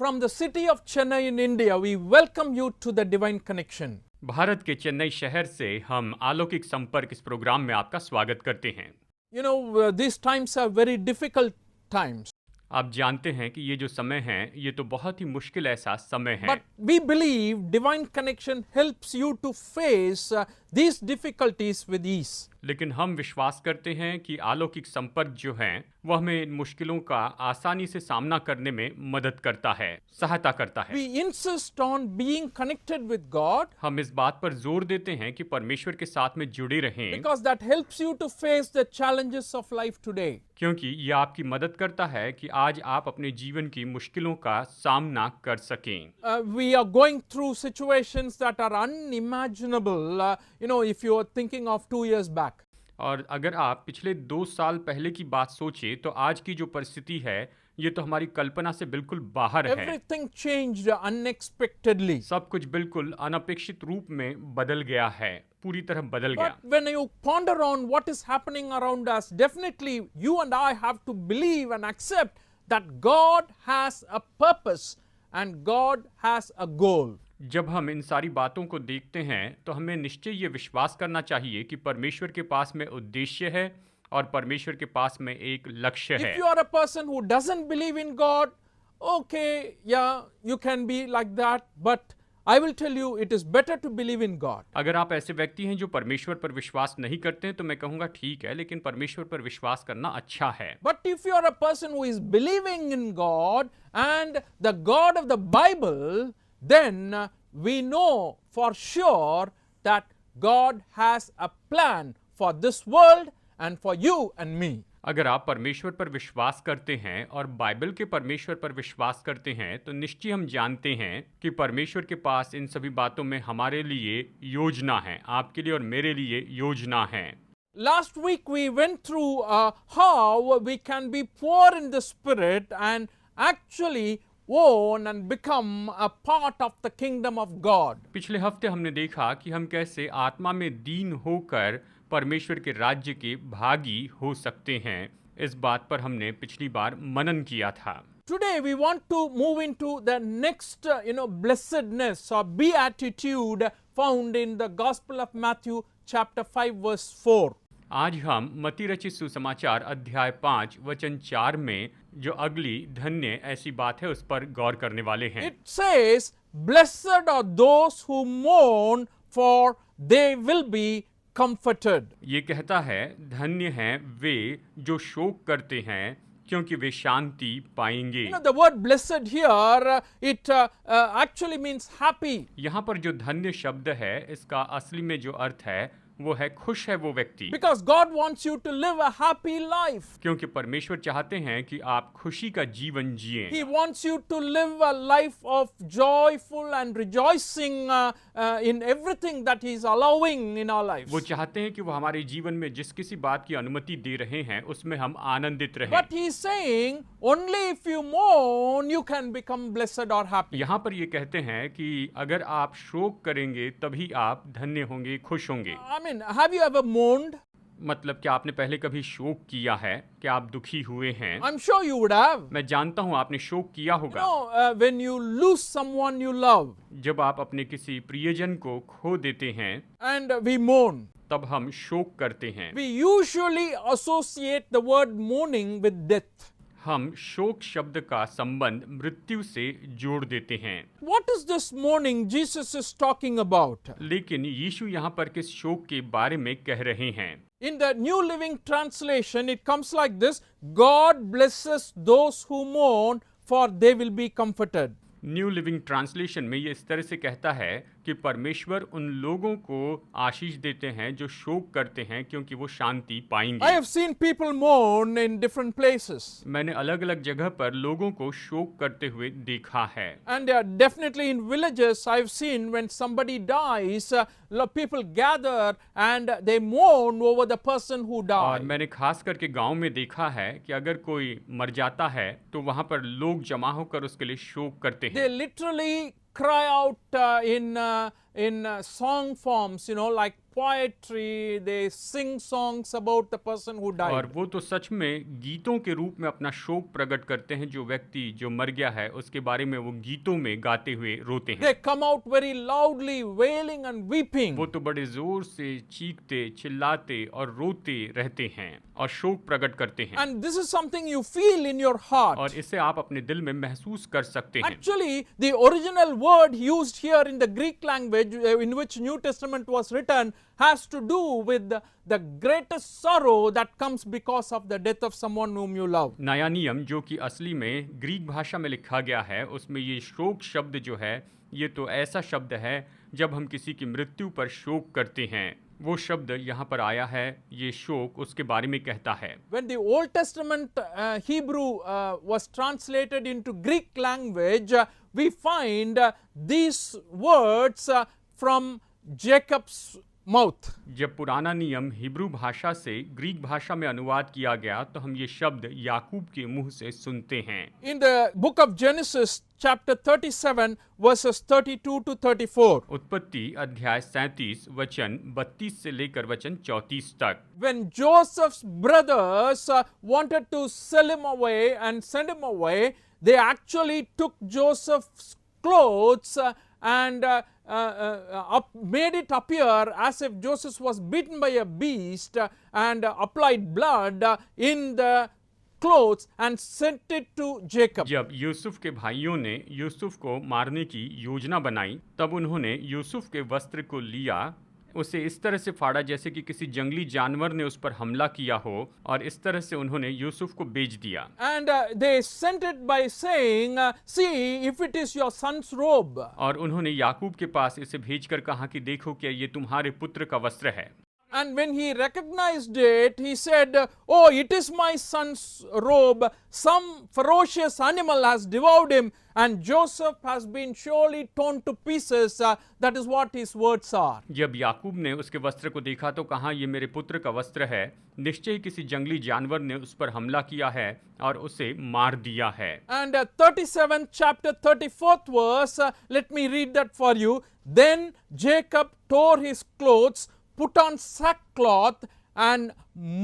from the city of Chennai in India, we welcome you to the Divine Connection. Bharat के चेन्नई शहर से हम अलौकिक संपर्क इस प्रोग्राम में आपका स्वागत करते हैं। You know, these times are very difficult times. आप जानते हैं कि ये जो समय है ये तो बहुत ही मुश्किल ऐसा समय है। But we believe Divine Connection helps you to face these difficulties with ease. लेकिन हम विश्वास करते हैं कि अलौकिक संपर्क जो है वो हमें इन मुश्किलों का आसानी से सामना करने में मदद करता है, सहायता करता है। We insist on being connected with God हम इस बात पर जोर देते हैं कि परमेश्वर के साथ में जुड़े रहें, because that helps you to face the challenges of life today. क्योंकि ये आपकी मदद करता है कि आज आप अपने जीवन की मुश्किलों का सामना कर सकें। We are going through situations that are unimaginable, if you are thinking of 2 years back. और अगर आप पिछले 2 साल पहले की बात सोचें तो आज की जो परिस्थिति है ये तो हमारी कल्पना से बिल्कुल बाहर है। Everything changed unexpectedly. सब कुछ बिल्कुल अनपेक्षित रूप में बदल गया है, पूरी तरह बदल गया। But when you ponder on what is happening around us, definitely you and I have to believe and accept that God has a purpose and God has a goal. जब हम इन सारी बातों को देखते हैं तो हमें निश्चय ये विश्वास करना चाहिए कि परमेश्वर के पास में उद्देश्य है और परमेश्वर के पास में एक लक्ष्य है। If you are a person who doesn't believe in God, okay, yeah, you can be like that, but I will tell you it is better to believe in God. अगर आप ऐसे व्यक्ति हैं जो परमेश्वर पर विश्वास नहीं करते हैं तो मैं कहूँगा ठीक है, लेकिन परमेश्वर पर विश्वास करना अच्छा है। But if you are a person who is believing in God and the God of the Bible, then we know for sure that God has a plan for this world and for you and me. अगर आप परमेश्वर पर विश्वास करते हैं और Bible के परमेश्वर पर विश्वास करते हैं तो निश्चय हम जानते हैं कि परमेश्वर के पास इन सभी बातों में हमारे लिए योजना है, आपके लिए और मेरे लिए योजना है। Last week we went through how we can be poor in the spirit and actually own and become a part of the kingdom of God. पिछले हफ्ते हमने देखा कि हम कैसे आत्मा में दीन होकर परमेश्वर के राज्य के भागी हो सकते हैं। इस बात पर हमने पिछली बार मनन किया था। Today we want to move into the next blessedness or beatitude found in the Gospel of Matthew chapter 5 verse 4. आज हम मत्ती रचित सुसमाचार अध्याय 5 वचन 4 में जो अगली धन्य ऐसी बात है उस पर गौर करने वाले हैं। It says, "Blessed are those who mourn, for they will be comforted." ये कहता है धन्य हैं वे जो शोक करते हैं क्योंकि वे शांति पाएंगे। The word blessed here, it actually means happy. यहाँ पर जो धन्य शब्द है इसका असली में जो अर्थ है वो है खुश है वो व्यक्ति। Because God wants you to live a happy life. क्योंकि परमेश्वर चाहते हैं कि आप खुशी का जीवन जिएं। He wants you to live a life of joyful and rejoicing in everything that He is allowing in our lives. वो चाहते हैं कि वो हमारे जीवन में जिस किसी बात की अनुमति दे रहे हैं उसमें हम आनंदित रहें। But He is saying, only if you mourn, you can become blessed or happy. यहाँ पर ये कहते हैं कि अगर आप शोक करेंगे तभी आप धन्य होंगे, खुश होंगे। I mean, have you ever mourned? मतलब क्या आपने पहले कभी शोक किया है? क्या आप दुखी हुए हैं? I'm sure you would have. मैं जानता हूँ आपने शोक किया होगा। When you lose someone you love, जब आप अपने किसी प्रियजन को खो देते हैं and we mourn. तब हम शोक करते हैं। We usually associate the word mourning with death. हम शोक शब्द का संबंध मृत्यु से जोड़ देते हैं। What is this mourning Jesus is talking about? लेकिन यीशु यहाँ पर किस शोक के बारे में कह रहे हैं? In the New Living Translation, it comes like this: God blesses those who mourn, for they will be comforted. New living translation में ये इस तरह से कहता है कि परमेश्वर उन लोगों को आशीष देते हैं जो शोक करते हैं क्योंकि वो शांति पाएंगे। I have seen people mourn in different places. मैंने अलग अलग जगह पर लोगों को शोक करते हुए देखा है। And definitely in villages, I've seen when somebody dies, people gather and they mourn over the person who और died. मैंने खास करके गांव में देखा है कि अगर कोई मर जाता है तो वहां पर लोग जमा होकर उसके लिए शोक करते हैं। They literally cry out in song forms, like poetry. They sing songs about the person who और died. वो तो सच में गीतों के रूप में अपना शोक प्रकट करते हैं। जो व्यक्ति जो मर गया है उसके बारे में वो गीतों में गाते हुए रोते हैं। They come out very loudly, wailing and weeping. वो तो बड़े जोर से चीखते चिल्लाते और रोते रहते हैं और शोक प्रकट करते हैं। And this is something you feel in your heart. और इसे आप अपने दिल में महसूस कर सकते हैं। Actually, the original word used here in the Greek language in which New Testament was written has to do with the greatest sorrow that comes because of the death of someone whom you love. नया नियम जो कि असली में Greek भाषा में लिखा गया है, उसमें ये शोक शब्द जो है ये तो ऐसा शब्द है जब हम किसी की मृत्यु पर शोक करते हैं। वो शब्द यहाँ पर आया है, ये शोक उसके बारे में कहता है। When the Old Testament Hebrew was translated into Greek language, we find these words from Jacob's mouth. जब पुराना नियम हिब्रू भाषा से ग्रीक भाषा में अनुवाद किया गया तो हम ये शब्द याकूब के मुंह से सुनते हैं। In the book of Genesis chapter 37 verses 32 to 34. उत्पत्ति अध्याय 37 वचन 32 से लेकर वचन 34 तक। When Joseph's brothers wanted to sell him away and send him away, they actually took Joseph's clothes and made it appear as if Joseph was beaten by a beast and applied blood in the clothes and sent it to Jacob. जब यूसुफ के भाइयों ने यूसुफ को मारने की योजना बनाई तब उन्होंने यूसुफ के वस्त्र को लिया, उसे इस तरह से फाड़ा जैसे कि किसी जंगली जानवर ने उस पर हमला किया हो, और इस तरह से उन्होंने यूसुफ को बेच दिया। And they sent it by saying, see if it is your son's robe. और उन्होंने याकूब के पास इसे भेजकर कहा कि देखो क्या ये तुम्हारे पुत्र का वस्त्र है। And when he recognized it, he said, oh, it is my son's robe. Some ferocious animal has devoured him, and Joseph has been surely torn to pieces. That is what his words are. जब याकूब ने उसके वस्त्र को देखा तो कहा ये मेरे पुत्र का वस्त्र है, निश्चय ही किसी जंगली जानवर ने उस पर हमला किया है और उसे मार दिया है। And 37th chapter 34th verse, let me read that for you. Then Jacob tore his clothes, put on sackcloth and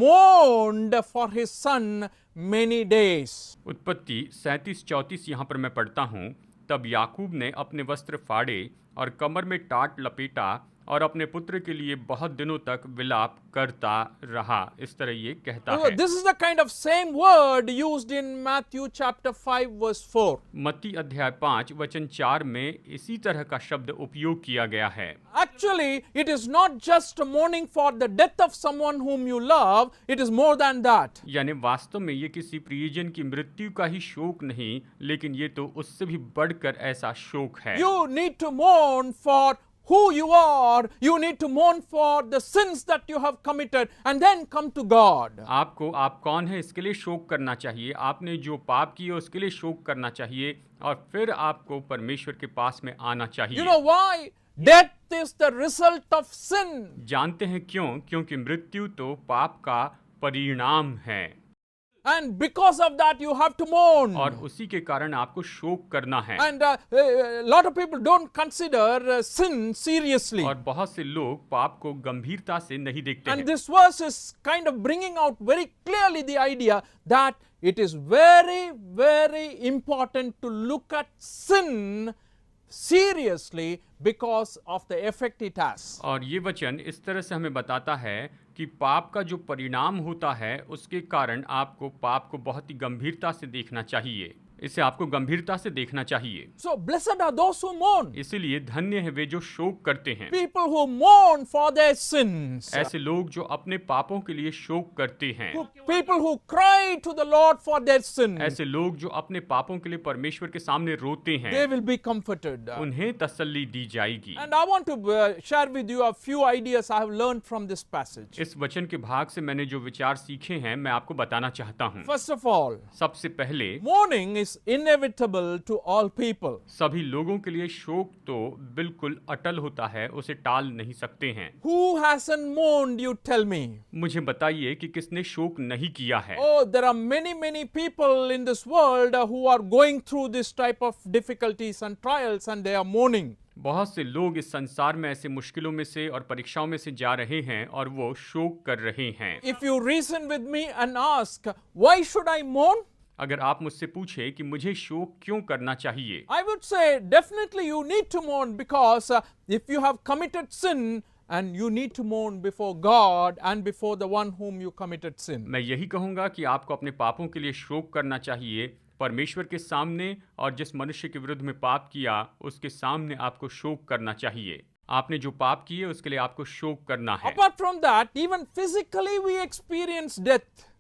mourned for his son many days. उत्पत्ति 37-34 यहाँ पर मैं पढ़ता हूँ। तब याकूब ने अपने वस्त्र फाड़े और कमर में टाट लपेटा और अपने पुत्र के लिए बहुत दिनों तक विलाप करता रहा। इस तरह ये कहता है। This is the kind of same word used in Matthew chapter 5 verse 4. मत्ती अध्याय 5 वचन 4 में इसी तरह का शब्द उपयोग किया गया है। Actually, it is not just mourning for the death of someone whom you love, it is more than that. यानी वास्तव में ये किसी प्रियजन की मृत्यु का ही शोक नहीं, लेकिन ये तो उससे भी बढ़कर ऐसा शोक है। You need to mourn for who you are, you need to mourn for the sins that you have committed and then come to God. आपको आप कौन है इसके लिए शोक करना चाहिए, आपने जो पाप किए उसके लिए शोक करना चाहिए और फिर आपको परमेश्वर के पास में आना चाहिए। You know why? Death is the result of sin. जानते हैं क्यों? क्योंकि मृत्यु तो पाप का परिणाम है। And because of that you have to mourn. और उसी के कारण आपको शोक करना है। And a lot of people don't consider sin seriously. और बहुत से लोग पाप को गंभीरता से नहीं देखते And हैं। this verse is kind of bringing out very clearly the idea that it is very, very important to look at sin seriously because of the effect it has. और ये वचन इस तरह से हमें बताता है कि पाप का जो परिणाम होता है उसके कारण आपको पाप को बहुत ही गंभीरता से देखना चाहिए, इसे आपको गंभीरता से देखना चाहिए। So blessed are those who mourn. इसीलिए धन्य है वे जो शोक करते हैं। People who mourn for their sins. ऐसे लोग जो अपने पापों के लिए शोक करते हैं। People who cry to the Lord for their sins. ऐसे लोग जो अपने पापों के लिए परमेश्वर के सामने रोते हैं, They will be comforted. उन्हें तसल्ली दी जाएगी। And I want to share with you a few ideas I have learned from this passage. इस वचन के भाग से मैंने जो विचार सीखे हैं मैं आपको बताना चाहता हूँ। First of all, सबसे पहले mourning is inevitable to all people. सभी लोगों के लिए शोक तो बिल्कुल अटल होता है, उसे टाल नहीं सकते हैं। Who hasn't mourned, you tell me? मुझे बताइए कि किसने शोक नहीं किया है। Oh, there are many people in this world who are going through this type of difficulties and trials and they are mourning. बहुत से लोग इस संसार में ऐसे मुश्किलों में से और परीक्षाओं में से जा रहे हैं और वो शोक कर रहे हैं। If you reason with me and ask, why should I mourn? अगर आप मुझसे पूछे कि मुझे शोक क्यों करना चाहिए, I would say definitely you need to mourn because if you have committed sin and you need to mourn before God and before the one whom you committed sin. मैं यही कहूँगा कि आपको अपने पापों के लिए शोक करना चाहिए, परमेश्वर के सामने, और जिस मनुष्य के विरुद्ध में पाप किया उसके सामने आपको शोक करना चाहिए। आपने जो पाप किए उसके लिए आपको शोक करना है। Apart from that, even physically we experience death.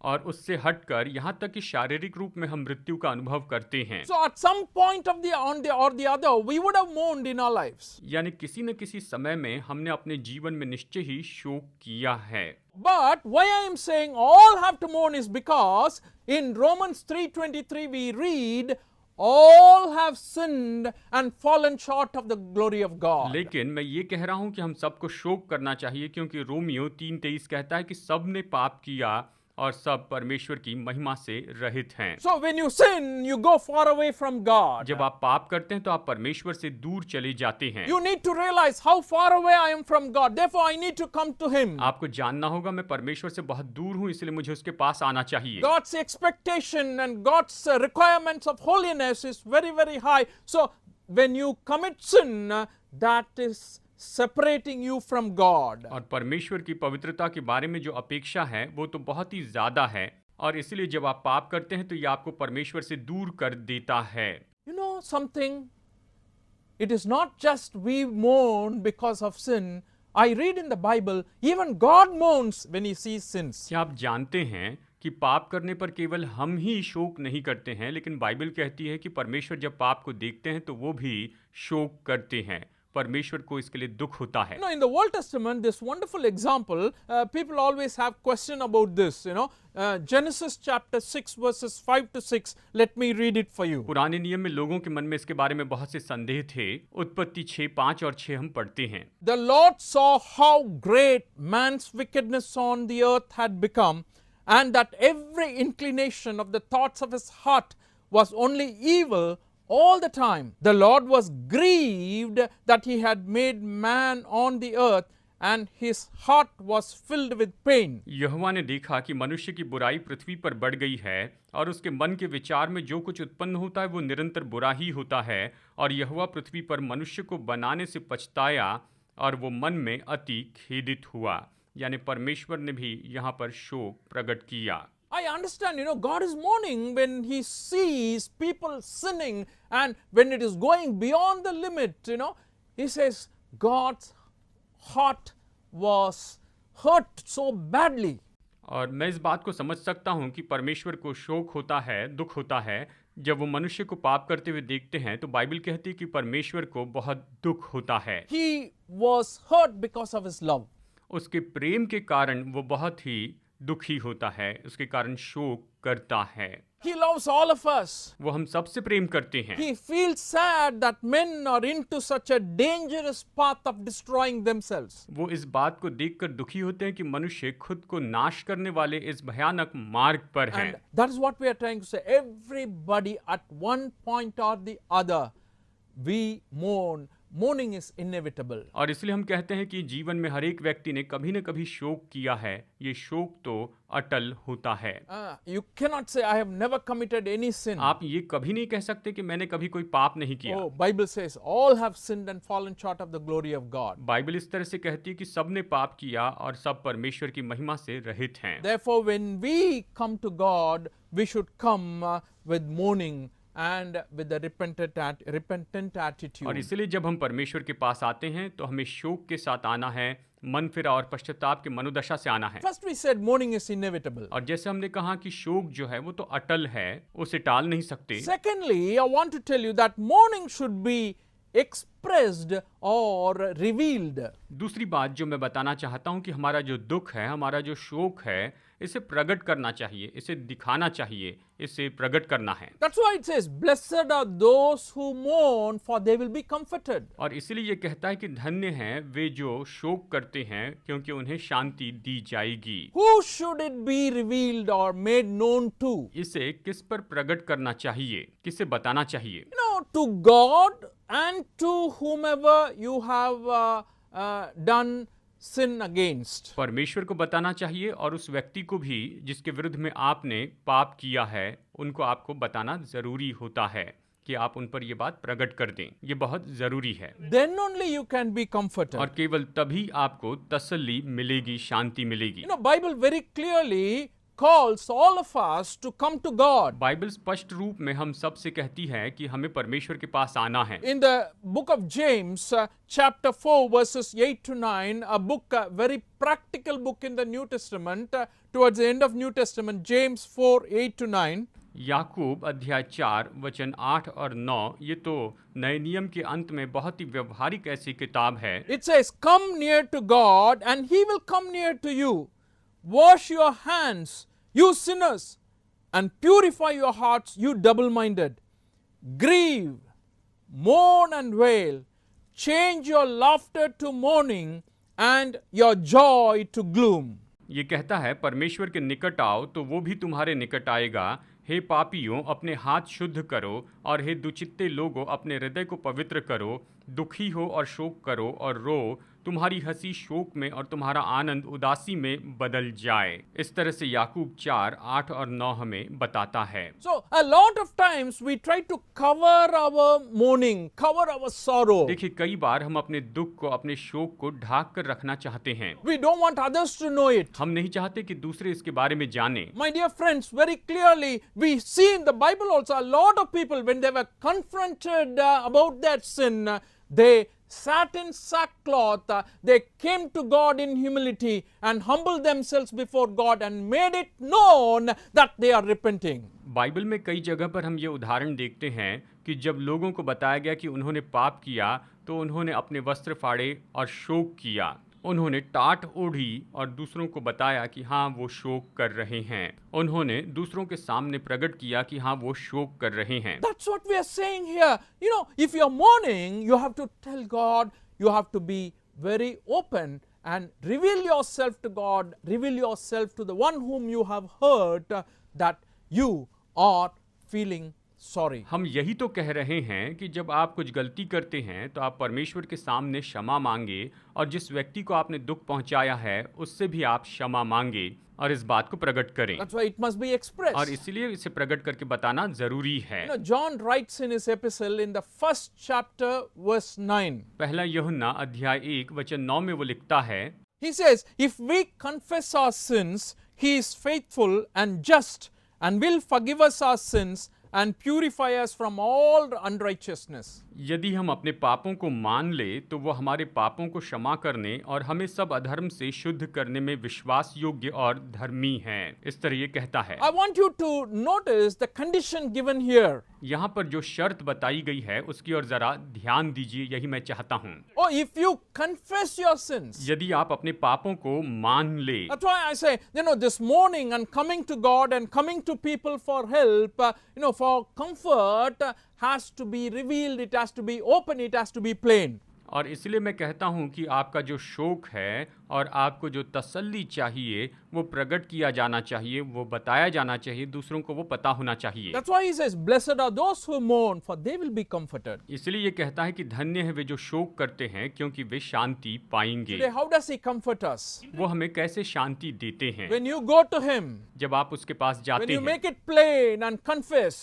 और उससे हटकर यहाँ तक कि शारीरिक रूप में हम मृत्यु का अनुभव करते हैं। So at some point of the other, we would have mourned in our lives. यानी किसी न किसी समय में हमने अपने जीवन में निश्चय ही शोक किया है। But why I am saying all have to mourn is because in Romans 3:23 we read, all have sinned and fallen short of the glory of God. लेकिन मैं ये कह रहा हूँ कि हम सबको शोक करना चाहिए, क्योंकि रोमियो 3:23 कहता है कि सब ने पाप किया और सब परमेश्वर की महिमा से रहित हैं। So when you sin, you go far away from God. जब आप पाप करते हैं तो आप परमेश्वर से दूर चले जाते हैं। You need to realize how far away I am from God. Therefore, I need to come to Him. आपको जानना होगा मैं परमेश्वर से बहुत दूर हूँ, इसलिए मुझे उसके पास आना चाहिए। God's expectation and God's requirements of holiness is very, very high. So when you commit sin, that is separating you from God. और परमेश्वर की पवित्रता के बारे में जो अपेक्षा है वो तो बहुत ही ज्यादा है, और इसलिए जब आप पाप करते हैं तो ये आपको परमेश्वर से दूर कर देता है। You know something? It is not just we mourn because of sin. I read in the Bible, even God mourns when He sees sins. क्या आप जानते हैं कि पाप करने पर केवल हम ही शोक नहीं करते हैं, लेकिन बाइबल कहती है कि परमेश्वर जब पाप को देखते हैं तो वो भी शोक करते हैं। परमेश्वर को इसके लिए दुख होता है। In the Old Testament, this wonderful example, people always have question about this. Genesis chapter 6 verses 5 to 6. Let me read it for you. पुराने नियम में लोगों के मन में इसके बारे में बहुत से संदेह थे। उत्पत्ति 6:5 और 6 हम पढ़ते हैं। The Lord saw how great man's wickedness on the earth had become, and that every inclination of the thoughts of his heart was only evil all the time. The Lord was grieved that He had made man on the earth, and His heart was filled with pain. यहोवा ने देखा कि मनुष्य की बुराई पृथ्वी पर बढ़ गई है, और उसके मन के विचार में जो कुछ उत्पन्न होता है वो निरंतर बुरा ही होता है, और यहोवा पृथ्वी पर मनुष्य को बनाने से पछताया और वो मन में अति खेदित हुआ। यानी परमेश्वर ने भी यहाँ पर शोक प्रकट किया। I understand, God is mourning when He sees people sinning, and when it is going beyond the limit, He says God's heart was hurt so badly. और मैं इस बात को समझ सकता हूँ कि परमेश्वर को शोक होता है, दुख होता है जब वो मनुष्य को पाप करते हुए देखते हैं। तो बाइबल कहती है कि परमेश्वर को बहुत दुख होता है। He was hurt because of His love. उसके प्रेम के कारण वो बहुत ही दुखी होता है, उसके कारण शोक करता है। He loves all of us. वो हम सबसे प्रेम करते हैं। He feels sad that men are into such a dangerous path of destroying themselves. वो इस बात को देखकर दुखी होते हैं कि मनुष्य खुद को नाश करने वाले इस भयानक मार्ग पर हैं। And that is what we are trying to say. Everybody at one point or the other, we mourn. Mourning is inevitable. और इसलिए हम कहते हैं कि जीवन में हर एक व्यक्ति ने कभी न कभी शोक किया है। ये शोक तो अटल होता है। You cannot say I have never committed any sin. आप ये कभी नहीं कह सकते कि मैंने कभी कोई पाप नहीं किया। Oh, Bible says all have sinned and fallen short of the glory of God. Bible इस तरह से कहती है कि सब ने पाप किया और सब परमेश्वर की महिमा से रहित हैं। Therefore, when we come to God, we should come with mourning and with a repentant attitude. और इसलिए जब हम परमेश्वर के पास आते हैं तो हमें शोक के साथ आना है, मन फिरा और पश्चाताप के मनोदशा से आना है। First we said mourning is inevitable. और जैसे हमने कहा कि शोक जो है वो तो अटल है, उसे टाल नहीं सकते। Secondly, I want to tell you that mourning should be expressed or revealed. दूसरी बात जो मैं बताना चाहता हूँ कि हमारा जो दुख है, हमारा जो शोक है, इसे प्रकट करना चाहिए, इसे दिखाना चाहिए, इसे प्रकट करना है। That's why it says, "Blessed are those who mourn, for they will be comforted." और इसलिए ये कहता है कि धन्य हैं वे जो शोक करते हैं, क्योंकि उन्हें शांति दी जाएगी। Who should it be revealed or made known to? इसे किस पर प्रकट करना चाहिए, किसे बताना चाहिए? To God and to whomever you have done sin against. परमेश्वर को बताना चाहिए और उस व्यक्ति को भी जिसके विरुद्ध में आपने पाप किया है, उनको आपको बताना जरूरी होता है कि आप उन पर ये बात प्रकट कर दें। ये बहुत जरूरी है। Then only you can be comforted. और केवल तभी आपको तसल्ली मिलेगी, शांति मिलेगी। Bible very clearly calls all of us to come to God. Bible स्पष्ट रूप में हम सब से कहती है कि हमें परमेश्वर के पास आना है। In the book of James, chapter 4, verses 8 to 9, a book, a very practical book in the New Testament, towards the end of New Testament, James 4, 8 to 9. याकूब अध्याय 4 वचन 8 और 9, ये तो नए नियम के अंत में बहुत ही व्यवहारिक ऐसी किताब है। It says, "Come near to God, and He will come near to you. Wash your hands, you sinners, and purify your hearts, you double-minded. Grieve, mourn and wail. Change your laughter to mourning and your joy to gloom." ये कहता है, परमेश्वर के निकट आओ तो वो भी तुम्हारे निकट आएगा। हे पापियों, अपने हाथ शुद्ध करो, और हे दुचित्ते लोगों, अपने हृदय को पवित्र करो। दुखी हो और शोक करो और रो। तुम्हारी हंसी शोक में और तुम्हारा आनंद उदासी में बदल जाए। इस तरह से याकूब 4, 8 और 9 हमें बताता है। So a lot of times we try to cover our mourning, cover our sorrow. देखिए, कई बार हम अपने दुख को, अपने शोक को ढाक कर रखना चाहते हैं। We don't want others to know it. हम नहीं चाहते कि दूसरे इसके बारे में जाने। My dear friends, very clearly we see in the Bible also a lot of people, when they were confronted about that sin, they sat in sackcloth, they came to God in humility and humbled themselves before God and made it known that they are repenting. Bible में कई जगह पर हम ये उदाहरण देखते हैं कि जब लोगों को बताया गया कि उन्होंने पाप किया, तो उन्होंने अपने वस्त्र फाड़े और शोक किया। उन्होंने टाट ओढ़ी और दूसरों को बताया कि हाँ, वो शोक कर रहे हैं। उन्होंने दूसरों के सामने प्रकट किया कि हाँ, वो शोक कर रहे हैं। That's what we are saying here. If you are mourning, you have to tell God, you have to be very open and reveal yourself to God, reveal yourself to the one whom you have hurt, that you are feeling sorry. हम यही तो कह रहे हैं कि जब आप कुछ गलती करते हैं तो आप परमेश्वर के सामने क्षमा मांगे, और जिस व्यक्ति को आपने दुख पहुंचाया है उससे भी आप क्षमा मांगे और इस बात को प्रकट करें। That's why it must be expressed. और इसलिए इसे प्रकट करके बताना जरूरी है। John writes in his epistle in the 1st chapter, verse 9. पहला यूहन्ना अध्याय 1 वचन 9 में वो लिखता है, He says, "If we confess our sins, He is faithful and just and will forgive us our sins and purify us from all unrighteousness." यदि हम अपने पापों को मान ले तो वो हमारे पापों को क्षमा करने और हमें सब अधर्म से शुद्ध करने में विश्वास योग्य और धर्मी है। इस तरह ये कहता है। I want you to notice the condition given here. यहाँ पर जो शर्त बताई गई है उसकी ओर जरा ध्यान दीजिए, यही मैं चाहता हूँ। Oh, if you confess your sins. यदि आप अपने पापों को मान ले। That's why I say, this morning and coming to God and coming to people for help, for comfort, has to be revealed, it has to be open, it has to be plain. और इसलिए मैं कहता हूं कि आपका जो शोक है और आपको जो तसल्ली चाहिए वो प्रकट किया जाना चाहिए, वो बताया जाना चाहिए, दूसरों को वो पता होना चाहिए। That's why he says, "Blessed are those who mourn, for they will be comforted." इसलिए ये कहता है कि धन्य है वे जो शोक करते हैं, क्योंकि वे शांति पाएंगे। Today, how does he comfort us? वो हमें कैसे शांति देते हैं? When you go to him, जब आप उसके पास when जाते you हैं, make it plain and confess,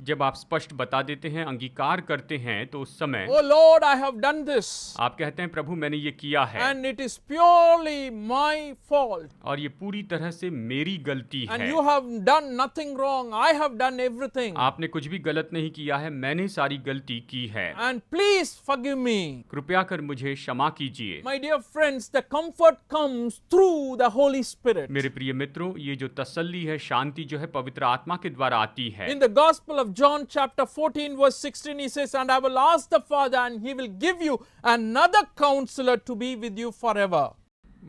जब आप स्पष्ट बता देते हैं, अंगीकार करते हैं, तो उस समय "Oh Lord, I have done this, आप कहते हैं, प्रभु मैंने ये किया है and it is purely my fault, और ये पूरी तरह से मेरी गलती and है। you have done nothing wrong, I have done everything, आपने कुछ भी गलत नहीं किया है, मैंने सारी गलती की है। and please forgive me." कृपया कर मुझे क्षमा कीजिए। My dear friends, the comfort comes through the Holy Spirit. मेरे प्रिय मित्रों, ये जो तसल्ली है, शांति जो है, पवित्र आत्मा के द्वारा आती है। In the Gospel of John chapter 14 verse 16, he says, "And I will ask the Father, and he will give you another counselor to be with you forever."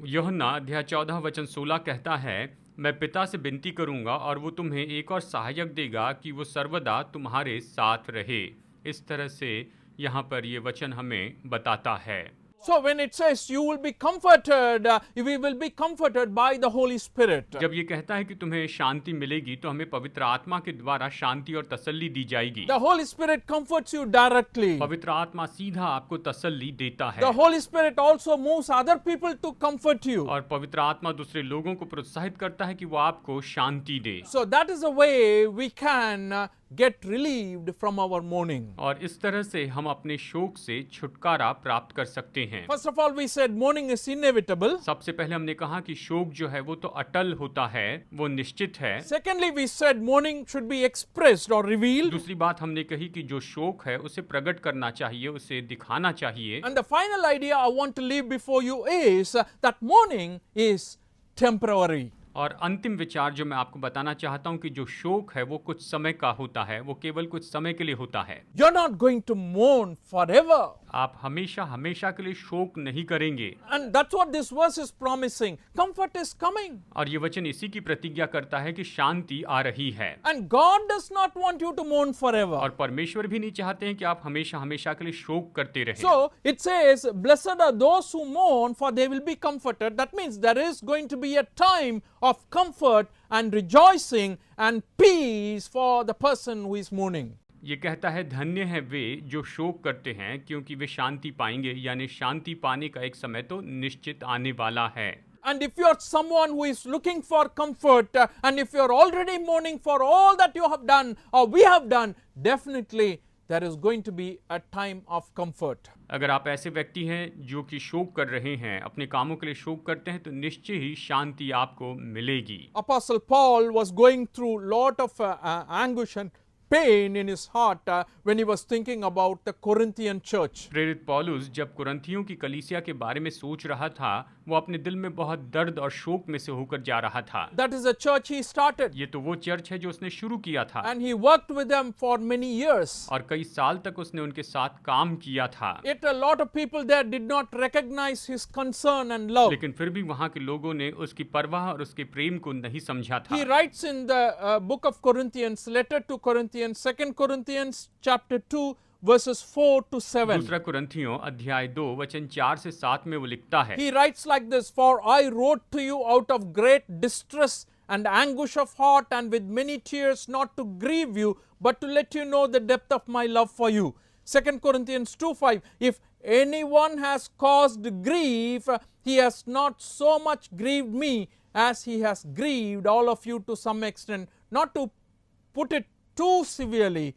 यूहन्ना अध्याय 14 वचन 16 कहता है, मैं पिता से विनती करूंगा और वो तुम्हें एक और सहायक देगा कि वो सर्वदा तुम्हारे साथ रहे। इस तरह से यहाँ पर ये वचन हमें बताता है। So when it says you will be comforted, we will be comforted by the Holy Spirit. जब ये कहता है कि तुम्हें शांति मिलेगी तो हमें पवित्र आत्मा के द्वारा शांति और तसल्ली दी जाएगी। The Holy Spirit comforts you directly. पवित्र आत्मा सीधा आपको तसल्ली देता है The Holy Spirit also moves other people to comfort you. और पवित्र आत्मा दूसरे लोगों को प्रोत्साहित करता है कि वो आपको शांति दे। So that is the way we can get relieved from our mourning. और इस तरह से हम अपने शोक से छुटकारा प्राप्त कर सकते हैं। First of all, we said mourning is inevitable. सबसे पहले हमने कहा कि शोक जो है वो तो अटल होता है, वो निश्चित है। Secondly, we said mourning should be expressed or revealed. दूसरी बात हमने कही कि जो शोक है उसे प्रकट करना चाहिए, उसे दिखाना चाहिए। And the final idea I want to leave before you is that mourning is temporary. और अंतिम विचार जो मैं आपको बताना चाहता हूं कि जो शोक है वो कुछ समय का होता है, वो केवल कुछ समय के लिए होता है। You're not going to mourn forever. आप हमेशा हमेशा के लिए शोक नहीं करेंगे। And that's what this verse is promising. Comfort is coming. और ये वचन इसी की प्रतिज्ञा करता है कि शांति आ रही है। And God does not want you to mourn forever. और परमेश्वर भी नहीं चाहते हैं कि आप हमेशा हमेशा के लिए शोक करते रहें। So it says, blessed are those who mourn, for they will be comforted. That means there is going to be a time of comfort and rejoicing and peace for the person who is mourning. ये कहता है धन्य है वे जो शोक करते हैं क्योंकि वे शांति पाएंगे, यानी शांति पाने का एक समय तो निश्चित आने वाला है। And if you are someone who is looking for comfort, and if you are already mourning for all that you have done or we have done, definitely there is going to be a time of comfort. अगर आप ऐसे व्यक्ति हैं जो कि शोक कर रहे हैं, अपने कामों के लिए शोक करते हैं, तो निश्चय ही शांति आपको मिलेगी। Apostle Paul was going through lot of anguish and pain in his heart when he was thinking about the Corinthian church. प्रेरित पौलुस जब कुरिन्थियों की कलीसिया के बारे में सोच रहा था, वो अपने दिल में बहुत दर्द और शोक में से होकर जा रहा था। That is the church he started. ये तो वो चर्च है जो उसने शुरू किया था। And he worked with them for many years. और कई साल तक उसने उनके साथ काम किया था। Yet a lot of people there did not recognize his concern and love. लेकिन फिर भी वहाँ के लोगों ने उसकी परवाह और उसके प्रेम को नहीं समझा था। He writes in the book of Corinthians, letter to Corinthians, 2 Corinthians chapter 2 verses 4 to 7. दूसरा कुरिन्थियों अध्याय 2 वचन 4 से 7 में वो लिखता है। He writes like this, for I wrote to you out of great distress and anguish of heart and with many tears, not to grieve you, but to let you know the depth of my love for you. 2 Corinthians 2:5, if anyone has caused grief, he has not so much grieved me as he has grieved all of you to some extent. Not to put it too severely,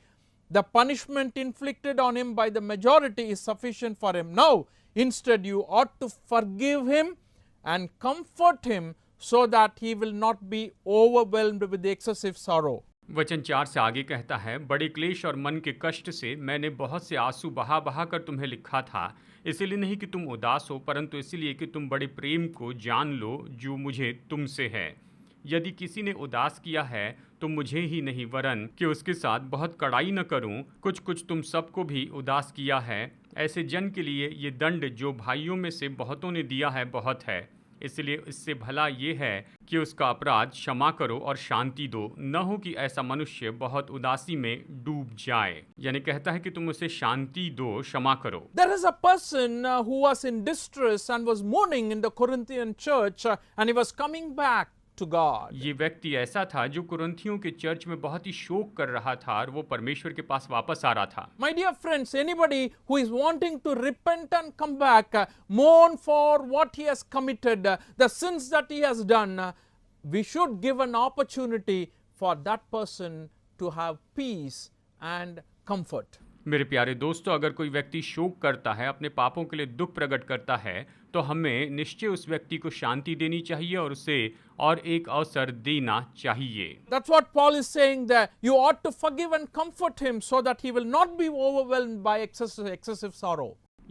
the punishment inflicted on him by the majority is sufficient for him. Now, instead you ought to forgive him and comfort him so that he will not be overwhelmed with the excessive sorrow. वचन 4 से आगे कहता है, बड़े क्लेश और मन के कष्ट से मैंने बहुत से आंसू बहा बहा कर तुम्हें लिखा था, इसलिए नहीं कि तुम उदास हो, परंतु इसलिए कि तुम बड़े प्रेम को जान लो जो मुझे तुमसे है। यदि किसी ने उदास किया है तो मुझे ही नहीं, वरन कि उसके साथ बहुत कड़ाई न करूं। कुछ कुछ तुम सबको भी उदास किया है। ऐसे जन के लिए ये दंड जो भाइयों में से बहुतों ने दिया है बहुत है, इसलिए इससे भला ये है कि उसका अपराध क्षमा करो और शांति दो, न हो कि ऐसा मनुष्य बहुत उदासी में डूब जाए। यानी कहता है कि तुम उसे शांति दो, क्षमा करो। There is a person who was in distress and was mourning in the Corinthian church and he was coming back to God. ये व्यक्ति ऐसा था जो कुरिन्थियों के चर्च में बहुत ही शोक कर रहा था और वो परमेश्वर के पास वापस आ रहा था। My dear friends, anybody who is wanting to repent and come back, mourn for what he has committed, the sins that he has done, we should give an opportunity for that person to have peace and comfort. मेरे प्यारे दोस्तों, अगर कोई व्यक्ति शोक करता है, अपने पापों के लिए दुख प्रकट करता है, तो हमें निश्चय उस व्यक्ति को शांति देनी चाहिए और उसे और एक अवसर देना चाहिए। That's what Paul is saying there. You ought to forgive and comfort him so that he will not be overwhelmed by excessive sorrow.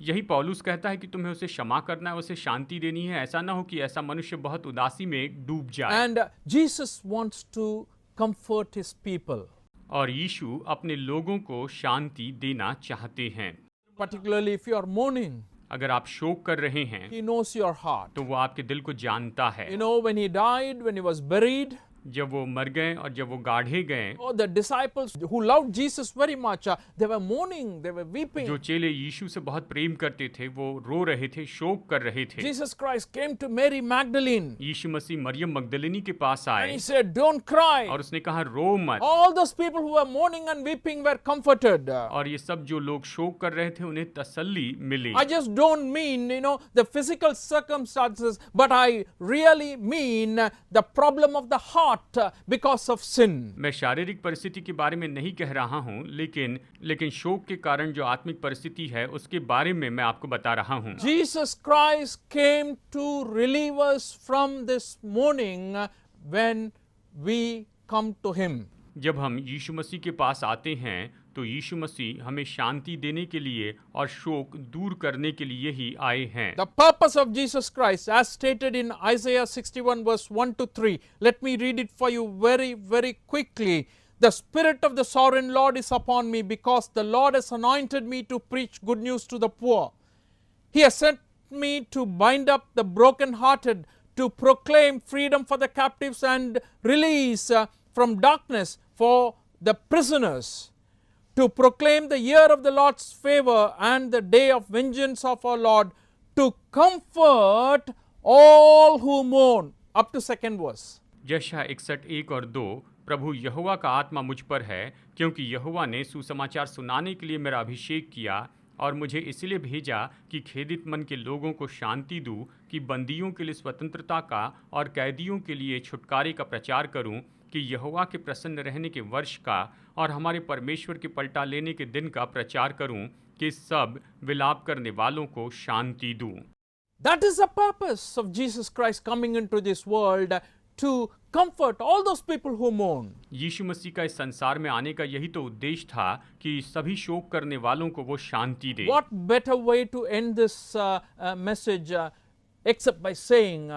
यही पौलुस कहता है कि तुम्हें उसे क्षमा करना है, उसे शांति देनी है। ऐसा ना हो कि ऐसा मनुष्य बहुत उदासी में डूब जाए। And Jesus wants to comfort his people. और यीशु अपने लोगों को शांति देना चाहते हैं। Particularly if you are mourning, अगर आप शोक कर रहे हैं he knows your heart. तो वो आपके दिल को जानता है। You know, when he died, when he was buried, जब वो मर गए और जब वो गाढ़े गए, Oh, the disciples who loved Jesus very much, they were mourning, they were weeping. जो चेले यीशु से बहुत प्रेम करते थे वो रो रहे थे, शोक कर रहे थे। Jesus Christ came to Mary Magdalene यीशु मसीह मरियम मगदलिनी के पास and आए he said, "Don't cry." और उसने कहा रो मत। All those people who were mourning and weeping were comforted. और ये सब जो लोग शोक कर रहे थे उन्हें तसल्ली मिली। I just don't mean, the physical circumstances, but I really mean the problem of the heart because of sin. मैं शारीरिक परिस्थिति के बारे में नहीं कह रहा हूँ, लेकिन शोक के कारण जो आत्मिक परिस्थिति है उसके बारे में मैं आपको बता रहा हूँ। Jesus Christ came to relieve us from this mourning when we come to Him. जब हम यीशु मसीह के पास आते हैं तो यीशु मसीह हमें शांति देने के लिए और शोक दूर करने के लिए ही आए हैं। The purpose of Jesus Christ, as stated in Isaiah 61 verse 1 to 3. Let me read it for you very, very quickly. The Spirit of the Sovereign Lord is upon me, because the Lord has anointed me to preach good news to the poor. He has sent me to bind up the brokenhearted, to proclaim freedom for the captives and release from darkness for the prisoners, to proclaim the year of the Lord's favor and the day of vengeance of our Lord, to comfort all who mourn. Up to second verse. यशायाह 61:1 और 2। प्रभु यहोवा का आत्मा मुझ पर है, क्योंकि यहोवा ने सुसमाचार सुनाने के लिए मेरा अभिषेक किया और मुझे इसलिए भेजा कि खेदित मन के लोगों को शांति दूं, कि बंदियों के लिए स्वतंत्रता का और कैदियों के लिए छुटकारे का प्रचार करूं, कि यहोवा के प्रसन्न रहने के वर्ष का और हमारे परमेश्वर के पलटा लेने के दिन का प्रचार करूं, कि सब विलाप करने वालों को शांति दूं। That is the purpose of Jesus Christ coming into this world, to comfort all those people who mourn. यीशु मसीह का इस संसार में आने का यही तो उद्देश्य था कि सभी शोक करने वालों को वो शांति दे। What better way to end this message except by saying,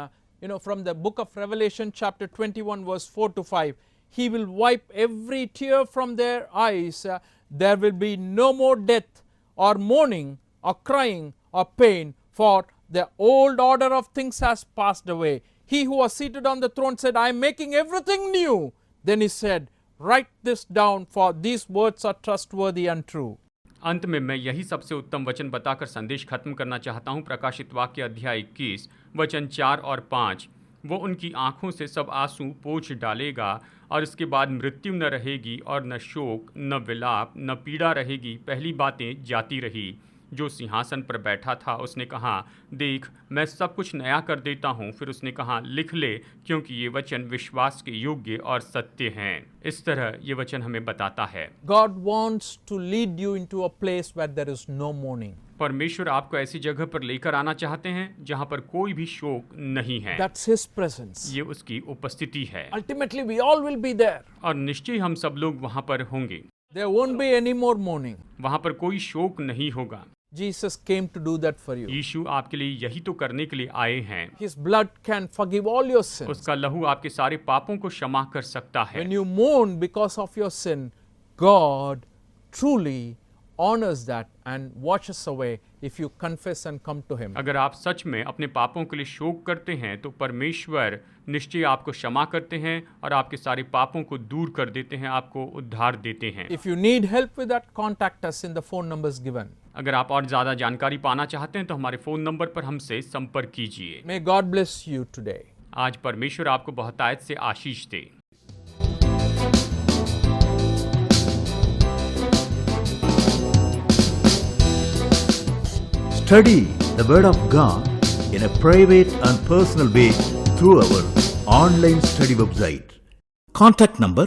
from the book of Revelation chapter 21 verse 4 to 5, He will wipe every tear from their eyes. There will be no more death or mourning or crying or pain, for the old order of things has passed away. He who was seated on the throne said, I am making everything new. Then he said, write this down, for these words are trustworthy and true. अंत में मैं यही सबसे उत्तम वचन बताकर संदेश खत्म करना चाहता हूँ। प्रकाशित वाक्य अध्याय 21 वचन 4 और 5। वो उनकी आँखों से सब आंसू पोंछ डालेगा, और इसके बाद मृत्यु न रहेगी और न शोक न विलाप न पीड़ा रहेगी। पहली बातें जाती रही। जो सिंहासन पर बैठा था उसने कहा, देख मैं सब कुछ नया कर देता हूँ। फिर उसने कहा, लिख ले, क्योंकि ये वचन विश्वास के योग्य और सत्य हैं। इस तरह ये वचन हमें बताता है, God wants to lead you into a place where there is no mourning. परमेश्वर आपको ऐसी जगह पर लेकर आना चाहते हैं जहाँ पर कोई भी शोक नहीं है। That's His presence. ये उसकी उपस्थिति है। Ultimately we all will be there. और निश्चय हम सब लोग वहाँ पर होंगे। There won't be any more mourning. वहाँ पर कोई शोक नहीं होगा। Jesus came to do that for you. यीशु आपके लिए यही तो करने के लिए आए हैं। His blood can forgive all your sins. उसका लहू आपके सारे पापों को क्षमा कर सकता है। When you mourn because of your sin, God truly honors that and washes away if you confess and come to Him. अगर आप सच में अपने पापों के लिए शोक करते हैं तो परमेश्वर निश्चय आपको क्षमा करते हैं और आपके सारे पापों को दूर कर देते हैं, आपको उद्धार देते हैं। If you need help with that, contact us in the phone numbers given. अगर आप और ज़्यादा जानकारी पाना चाहते हैं तो हमारे फ़ोन नंबर पर हमसे संपर्क कीजिए। May God bless you today. आज परमेश्वर आपको बहुतायत से आशीष दे। Study the Word of God in a private and personal way through our online study website. Contact number